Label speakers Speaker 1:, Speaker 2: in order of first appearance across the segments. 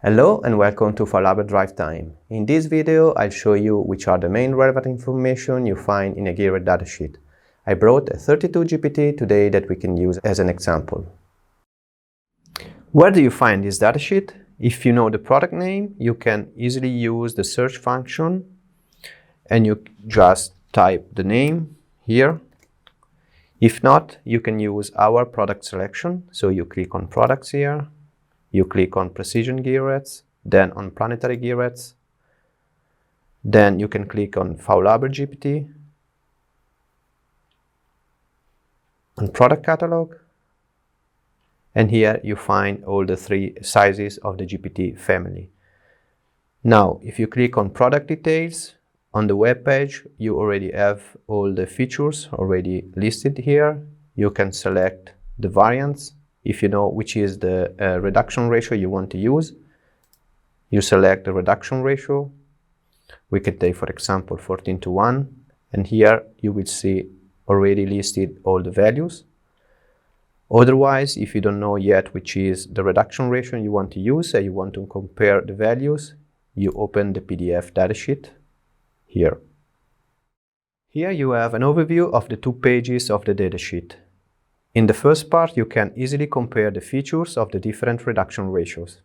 Speaker 1: Hello and welcome to FAULHABER Drive Time. In this video, I'll show you which are the main relevant information you find in a Gearhead datasheet. I brought a 32 GPT today that we can use as an example. Where do you find this datasheet? If you know the product name, you can easily use the search function and you just type the name here. If not, you can use our product selection. So you click on products here. You click on Precision Gearheads, then on Planetary Gearheads. Then you can click on FAULHABER GPT, on Product Catalog, and here you find all the three sizes of the GPT family. Now, if you click on Product Details, on the web page, you already have all the features already listed here. You can select the variants. If you know which is the reduction ratio you want to use, you select the reduction ratio. We can take, for example, 14:1, and here you will see already listed all the values. Otherwise, if you don't know yet which is the reduction ratio you want to use and you want to compare the values, you open the PDF datasheet here. Here you have an overview of the 2 pages of the datasheet. In the first part, you can easily compare the features of the different reduction ratios.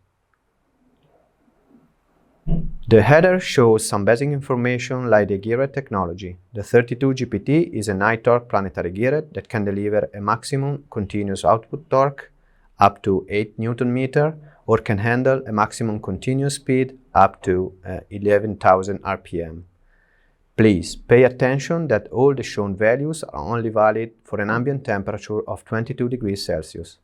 Speaker 1: The header shows some basic information like the Gearhead technology. The 32 GPT is a high torque planetary gearhead that can deliver a maximum continuous output torque up to 8 Nm or can handle a maximum continuous speed up to 11,000 RPM. Please pay attention that all the shown values are only valid for an ambient temperature of 22 degrees Celsius.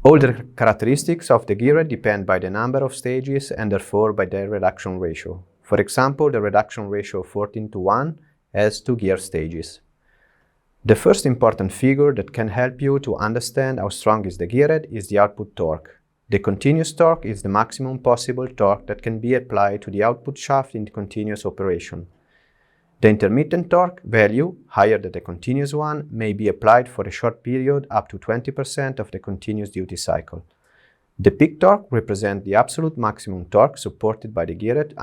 Speaker 1: All the characteristics of the gearhead depend by the number of stages and therefore by their reduction ratio. For example, the reduction ratio 14:1 has 2 gear stages. The first important figure that can help you to understand how strong is the gearhead is the output torque. The continuous torque is the maximum possible torque that can be applied to the output shaft in continuous operation. The intermittent torque value, higher than the continuous one, may be applied for a short period up to 20% of the continuous duty cycle. The peak torque represents the absolute maximum torque supported by the gearhead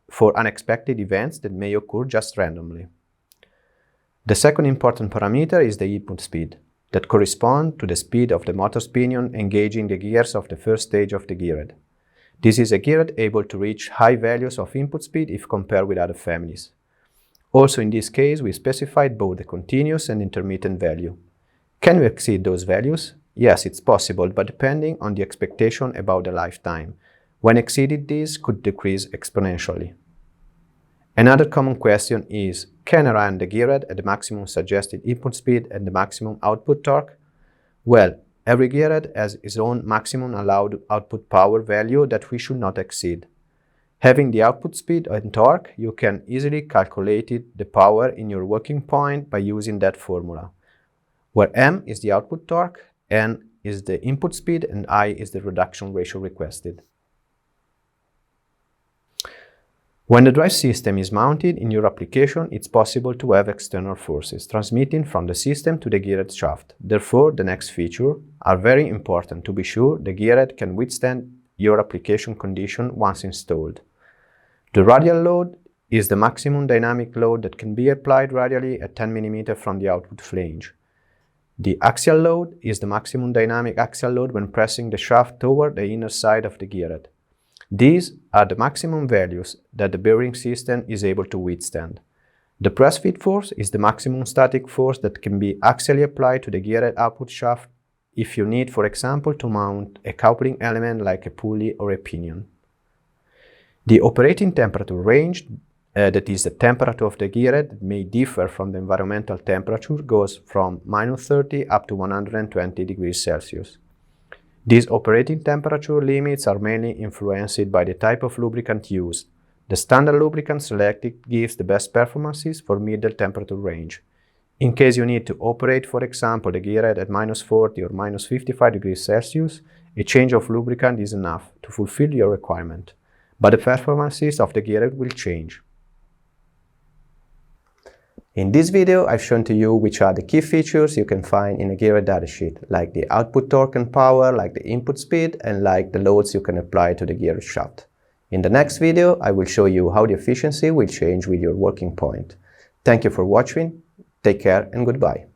Speaker 1: for unexpected events that may occur just randomly. The second important parameter is the input speed, that corresponds to the speed of the motor's pinion engaging the gears of the first stage of the gearhead. This is a gearhead able to reach high values of input speed if compared with other families. Also in this case, we specified both the continuous and intermittent value. Can we exceed those values? Yes, it's possible, but depending on the expectation about the lifetime. When exceeded, these could decrease exponentially. Another common question is, can I run the gearhead at the maximum suggested input speed and the maximum output torque? Well, every gearhead has its own maximum allowed output power value that we should not exceed. Having the output speed and torque, you can easily calculate the power in your working point by using that formula, where M is the output torque, N is the input speed, and I is the reduction ratio requested. When the drive system is mounted in your application, it's possible to have external forces transmitting from the system to the gearhead shaft. Therefore, the next features are very important to be sure the gearhead can withstand your application condition once installed. The radial load is the maximum dynamic load that can be applied radially at 10 mm from the output flange. The axial load is the maximum dynamic axial load when pressing the shaft toward the inner side of the gearhead. These are the maximum values that the bearing system is able to withstand. The press feed force is the maximum static force that can be axially applied to the gearhead output shaft if you need, for example, to mount a coupling element like a pulley or a pinion. The operating temperature range, that is the temperature of the gearhead that may differ from the environmental temperature, goes from -30 up to 120 degrees Celsius. These operating temperature limits are mainly influenced by the type of lubricant used. The standard lubricant selected gives the best performances for middle temperature range. In case you need to operate, for example, the gearhead at -40 or -55 degrees Celsius, a change of lubricant is enough to fulfill your requirement, but the performances of the gearhead will change. In this video, I've shown to you which are the key features you can find in a Gearhead datasheet, like the output torque and power, like the input speed, and like the loads you can apply to the Gearhead shaft. In the next video, I will show you how the efficiency will change with your working point. Thank you for watching, take care and goodbye.